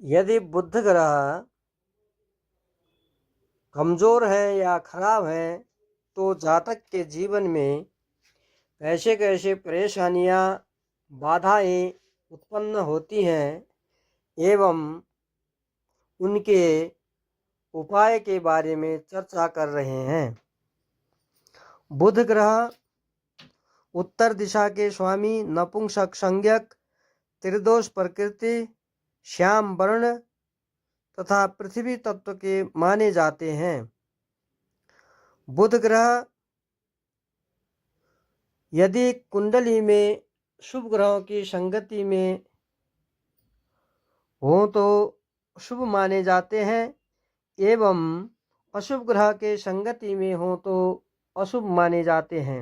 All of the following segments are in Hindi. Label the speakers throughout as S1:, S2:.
S1: यदि बुध ग्रह कमज़ोर हैं या खराब हैं तो जातक के जीवन में कैसे कैसे परेशानियां, बाधाएं उत्पन्न होती हैं एवं उनके उपाय के बारे में चर्चा कर रहे हैं। बुध ग्रह उत्तर दिशा के स्वामी, नपुंसक संज्ञक, त्रिदोष प्रकृति, श्याम वर्ण तथा पृथ्वी तत्व के माने जाते हैं। बुध ग्रह यदि कुंडली में शुभ ग्रहों की संगति में हो तो शुभ माने जाते हैं एवं अशुभ ग्रह के संगति में हो तो अशुभ माने जाते हैं।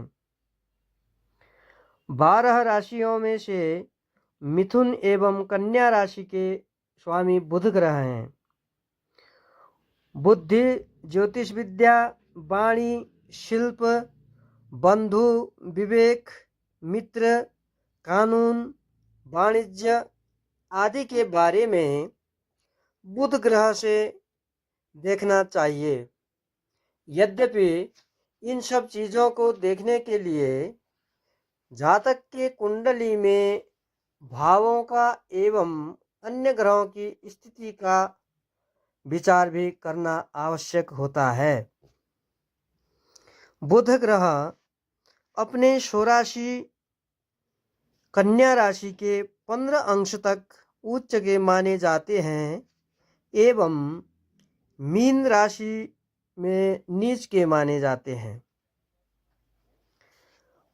S1: 12 राशियों में से मिथुन एवं कन्या राशि के स्वामी बुध ग्रह हैं। बुद्धि, ज्योतिष विद्या, वाणी, शिल्प, बंधु, विवेक, मित्र, कानून, वाणिज्य आदि के बारे में बुध ग्रह से देखना चाहिए। यद्यपि इन सब चीज़ों को देखने के लिए जातक के कुंडली में भावों का एवं अन्य ग्रहों की स्थिति का विचार भी करना आवश्यक होता है। बुध ग्रह अपने स्वराशि कन्या राशि के 15 अंश तक उच्च के माने जाते हैं एवं मीन राशि में नीच के माने जाते हैं।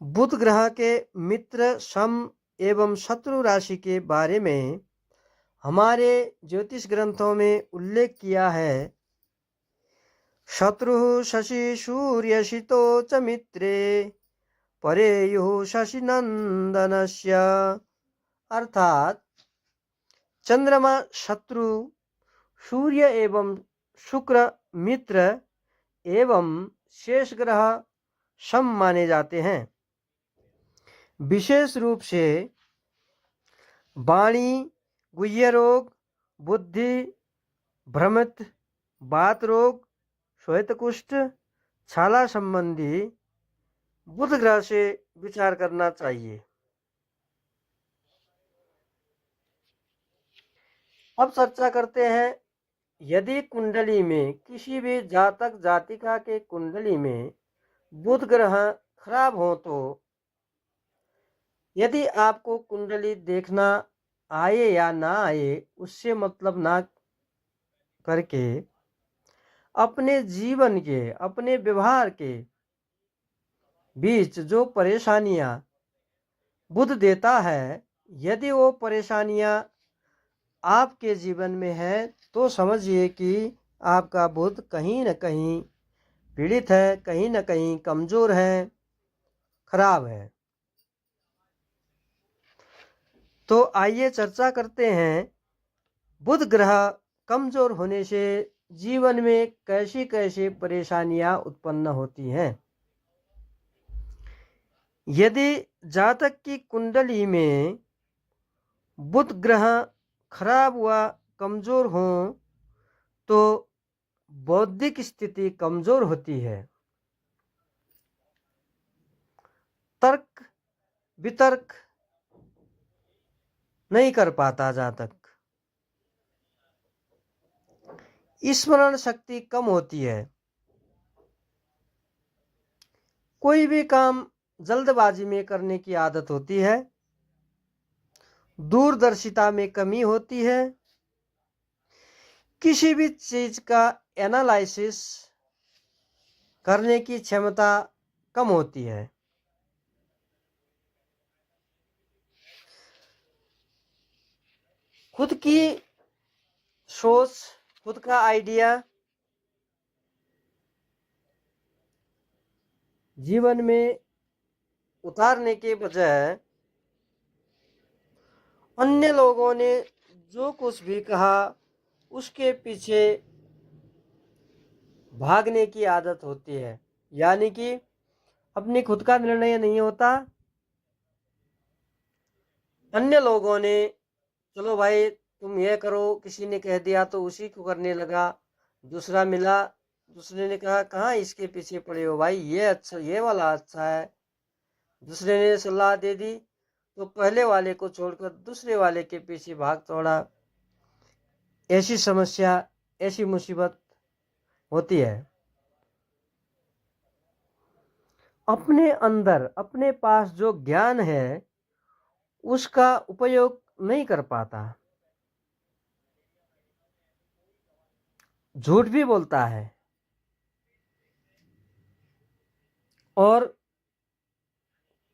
S1: बुध ग्रह के मित्र, सम एवं शत्रु राशि के बारे में हमारे ज्योतिष ग्रंथों में उल्लेख किया है। शत्रु शशि सूर्यशितो च मित्रे परेयुः शशि नंदनस्य, अर्थात चंद्रमा शत्रु, सूर्य एवं शुक्र मित्र एवं शेष ग्रह सम माने जाते हैं। विशेष रूप से वाणी, गुह्य रोग, बुद्धि, भ्रमित, बात रोग, श्वेतकुष्ठ, छाला संबंधी बुध ग्रह से विचार करना चाहिए। अब चर्चा करते हैं, यदि कुंडली में किसी भी जातक जातिका के कुंडली में बुध ग्रह खराब हो तो यदि आपको कुंडली देखना आए या ना आए उससे मतलब ना करके अपने जीवन के, अपने व्यवहार के बीच जो परेशानियां बुध देता है, यदि वो परेशानियां आपके जीवन में है तो समझिए कि आपका बुध कहीं न कहीं पीड़ित है, कहीं न कहीं कमजोर है, खराब है। तो आइए चर्चा करते हैं, बुध ग्रह कमजोर होने से जीवन में कैसी कैसी परेशानियां उत्पन्न होती हैं। यदि जातक की कुंडली में बुध ग्रह खराब व कमजोर हो तो बौद्धिक स्थिति कमजोर होती है। तर्क वितर्क नहीं कर पाता जातक। स्मरण शक्ति कम होती है। कोई भी काम जल्दबाजी में करने की आदत होती है। दूरदर्शिता में कमी होती है। किसी भी चीज का एनालिसिस करने की क्षमता कम होती है। खुद की सोच, खुद का आइडिया जीवन में उतारने के बजाय अन्य लोगों ने जो कुछ भी कहा उसके पीछे भागने की आदत होती है। यानी कि अपनी खुद का निर्णय नहीं होता। अन्य लोगों ने चलो भाई तुम ये करो, किसी ने कह दिया तो उसी को करने लगा। दूसरा मिला, दूसरे ने कहा कहाँ इसके पीछे पड़े हो भाई, ये अच्छा, ये वाला अच्छा है। दूसरे ने सलाह दे दी तो पहले वाले को छोड़कर दूसरे वाले के पीछे भाग दौड़ा। ऐसी समस्या, ऐसी मुसीबत होती है। अपने अंदर, अपने पास जो ज्ञान है उसका उपयोग नहीं कर पाता, झूठ भी बोलता है और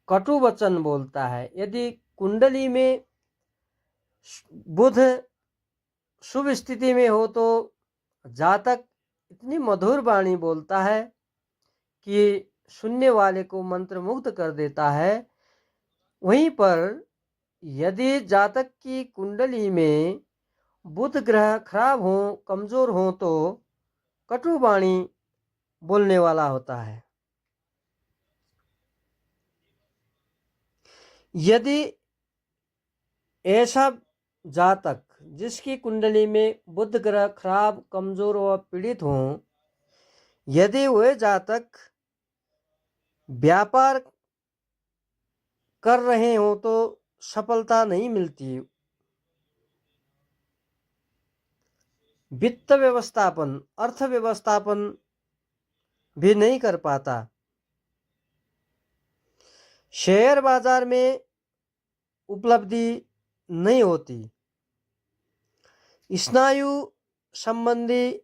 S1: कटु वचन बोलता है। यदि कुंडली में बुध शुभ स्थिति में हो तो जातक इतनी मधुर वाणी बोलता है कि सुनने वाले को मंत्रमुग्ध कर देता है। वहीं पर यदि जातक की कुंडली में बुध ग्रह खराब हो, कमजोर हो तो कटु वाणी बोलने वाला होता है। यदि ऐसा जातक जिसकी कुंडली में बुध ग्रह खराब, कमजोर व पीड़ित हो, यदि वह जातक व्यापार कर रहे हो तो सफलता नहीं मिलती, वित्त व्यवस्थापन, अर्थ व्यवस्थापन भी नहीं कर पाता, शेयर बाजार में उपलब्धि नहीं होती, स्नायु संबंधी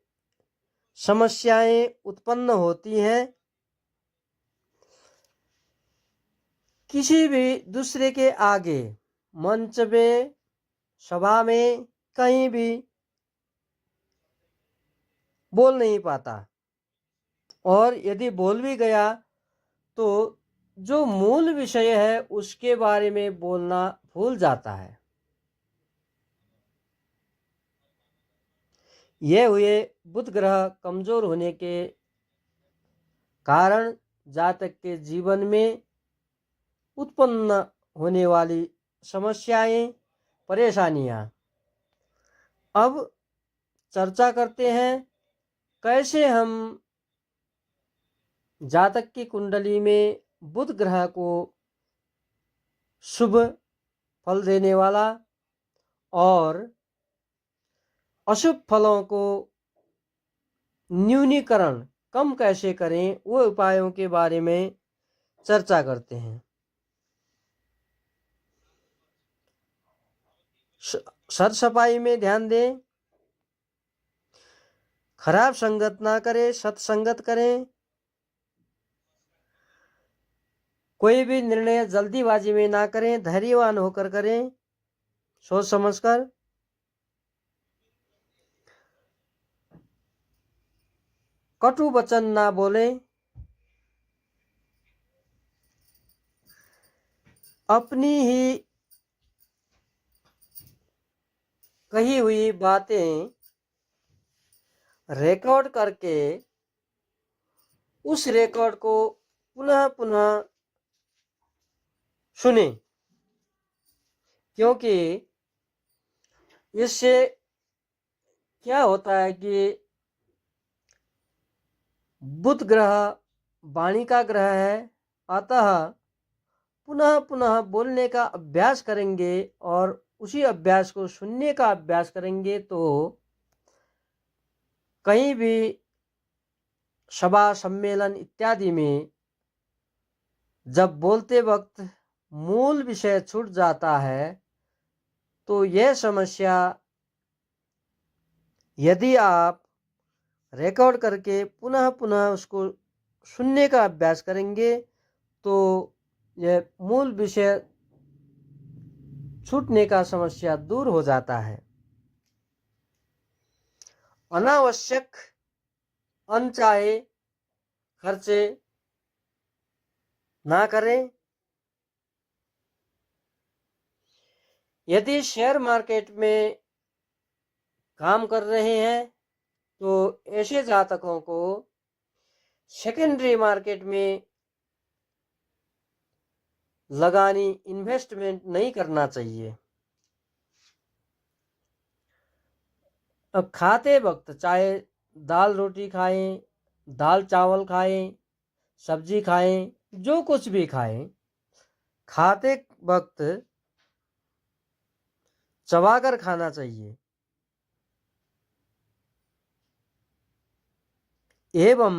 S1: समस्याएं उत्पन्न होती हैं, किसी भी दूसरे के आगे, मंच में, सभा में, कहीं भी बोल नहीं पाता, और यदि बोल भी गया तो जो मूल विषय है उसके बारे में बोलना भूल जाता है। ये हुए बुध ग्रह कमजोर होने के कारण जातक के जीवन में उत्पन्न होने वाली समस्याएं, परेशानियां। अब चर्चा करते हैं कैसे हम जातक की कुंडली में बुध ग्रह को शुभ फल देने वाला और अशुभ फलों को न्यूनीकरण, कम कैसे करें, वो उपायों के बारे में चर्चा करते हैं। सर सफाई में ध्यान दें, खराब संगत ना करें, सत्संगत करें, कोई भी निर्णय जल्दीबाजी में ना करें, धैर्यवान होकर करें, सोच समझकर। कटु वचन ना बोलें, अपनी ही कही हुई बातें रिकॉर्ड करके उस रिकॉर्ड को पुनः पुनः सुने, क्योंकि इससे क्या होता है कि बुध ग्रह वाणी का ग्रह है, अतः पुनः पुनः बोलने का अभ्यास करेंगे और उसी अभ्यास को सुनने का अभ्यास करेंगे तो कहीं भी सभा, सम्मेलन इत्यादि में जब बोलते वक्त मूल विषय छूट जाता है तो यह समस्या, यदि आप रिकॉर्ड करके पुनः पुनः उसको सुनने का अभ्यास करेंगे तो यह मूल विषय छूटने का समस्या दूर हो जाता है। अनावश्यक अनचाहे खर्चे ना करें। यदि शेयर मार्केट में काम कर रहे हैं तो ऐसे जातकों को सेकेंडरी मार्केट में लगानी, इन्वेस्टमेंट नहीं करना चाहिए। अब खाते वक्त चाहे दाल रोटी खाएं, दाल चावल खाएं, सब्जी खाएं, जो कुछ भी खाएं, खाते वक्त चबाकर खाना चाहिए। एवं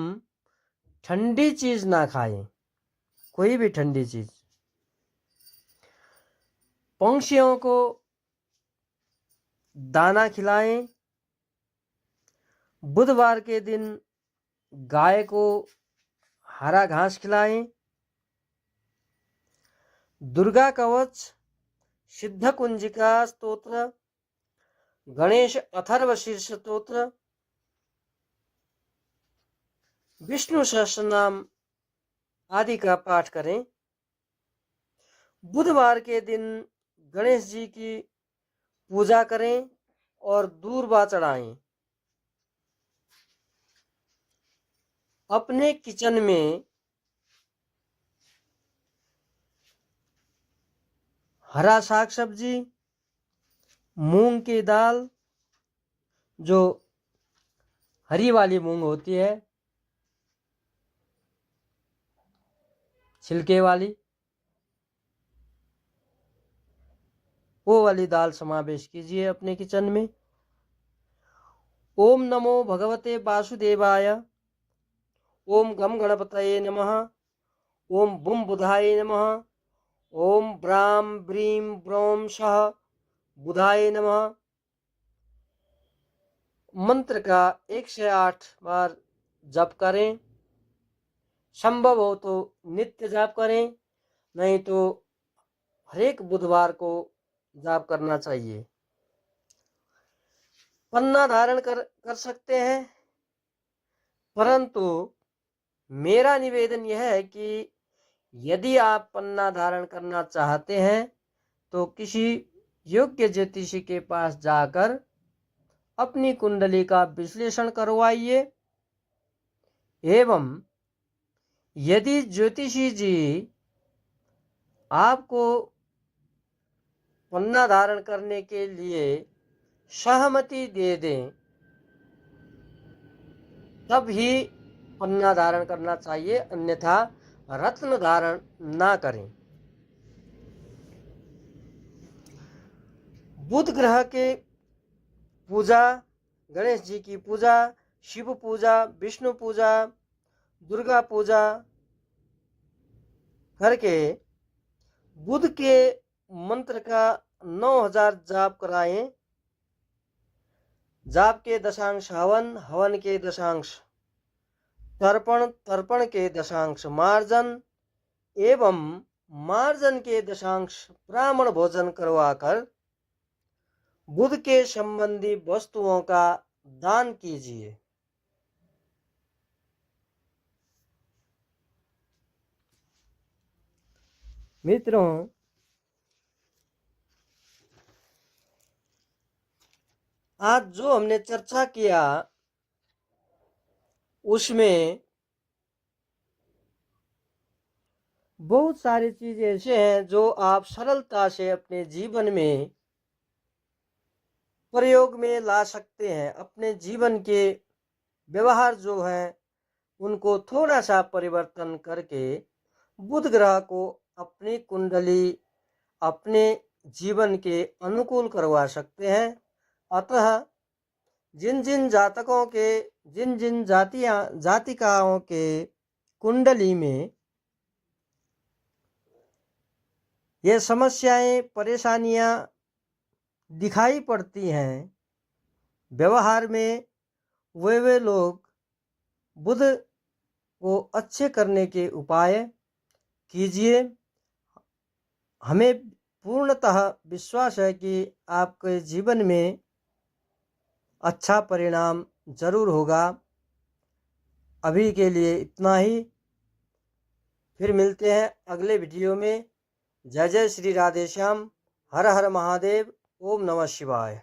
S1: ठंडी चीज ना खाएं, कोई भी ठंडी चीज। पंछियों को दाना खिलाएं। बुधवार के दिन गाय को हरा घास खिलाएं। दुर्गा कवच, सिद्ध कुंजिका स्तोत्र, गणेश अथर्व शीर्ष स्तोत्र, विष्णु सहस्रनाम आदि का पाठ करें। बुधवार के दिन गणेश जी की पूजा करें और दूर्वा चढ़ाएं। अपने किचन में हरा साग सब्जी, मूंग की दाल, जो हरी वाली मूंग होती है, छिलके वाली, वो वाली दाल समावेश कीजिए अपने किचन में। ओम नमो भगवते वासुदेवाय। ओम गम गणपतये नमः। ओम बुम बुधाय नमः। ओम ब्राम ब्रीम ब्रोम सह बुधाय नमः मंत्र का 108 बार जप करें। संभव हो तो नित्य जाप करें, नहीं तो हरेक बुधवार को जाप करना चाहिए। पन्ना धारण कर सकते हैं, परंतु मेरा निवेदन यह है कि यदि आप पन्ना धारण करना चाहते हैं तो किसी योग्य ज्योतिषी के पास जाकर अपनी कुंडली का विश्लेषण करवाइए। एवं यदि ज्योतिषी जी आपको पन्ना धारण करने के लिए सहमति दे दें, तब ही पन्ना धारण करना चाहिए, अन्यथा रत्न धारण ना करें। बुध ग्रह के पूजा, गणेश जी की पूजा, शिव पूजा, विष्णु पूजा, दुर्गा पूजा करके बुध के मंत्र का 9000 जाप कराएं। जाप के दशांश हवन, हवन के दशांश तर्पण, तर्पण के दशांश मार्जन एवं मार्जन के दशांश ब्राह्मण भोजन करवाकर बुध के संबंधी वस्तुओं का दान कीजिए। मित्रों, आज जो हमने चर्चा किया उसमें बहुत सारी चीजें ऐसे हैं जो आप सरलता से अपने जीवन में प्रयोग में ला सकते हैं। अपने जीवन के व्यवहार जो हैं उनको थोड़ा सा परिवर्तन करके बुध ग्रह को अपनी कुंडली, अपने जीवन के अनुकूल करवा सकते हैं। अतः जिन जिन जातकों के, जिन जिन जातिकाओं के कुंडली में ये समस्याएं, परेशानियां दिखाई पड़ती हैं व्यवहार में, वे लोग बुध को अच्छे करने के उपाय कीजिए। हमें पूर्णतः विश्वास है कि आपके जीवन में अच्छा परिणाम जरूर होगा। अभी के लिए इतना ही, फिर मिलते हैं अगले वीडियो में। जय जय श्री राधे श्याम। हर हर महादेव। ओम नमः शिवाय।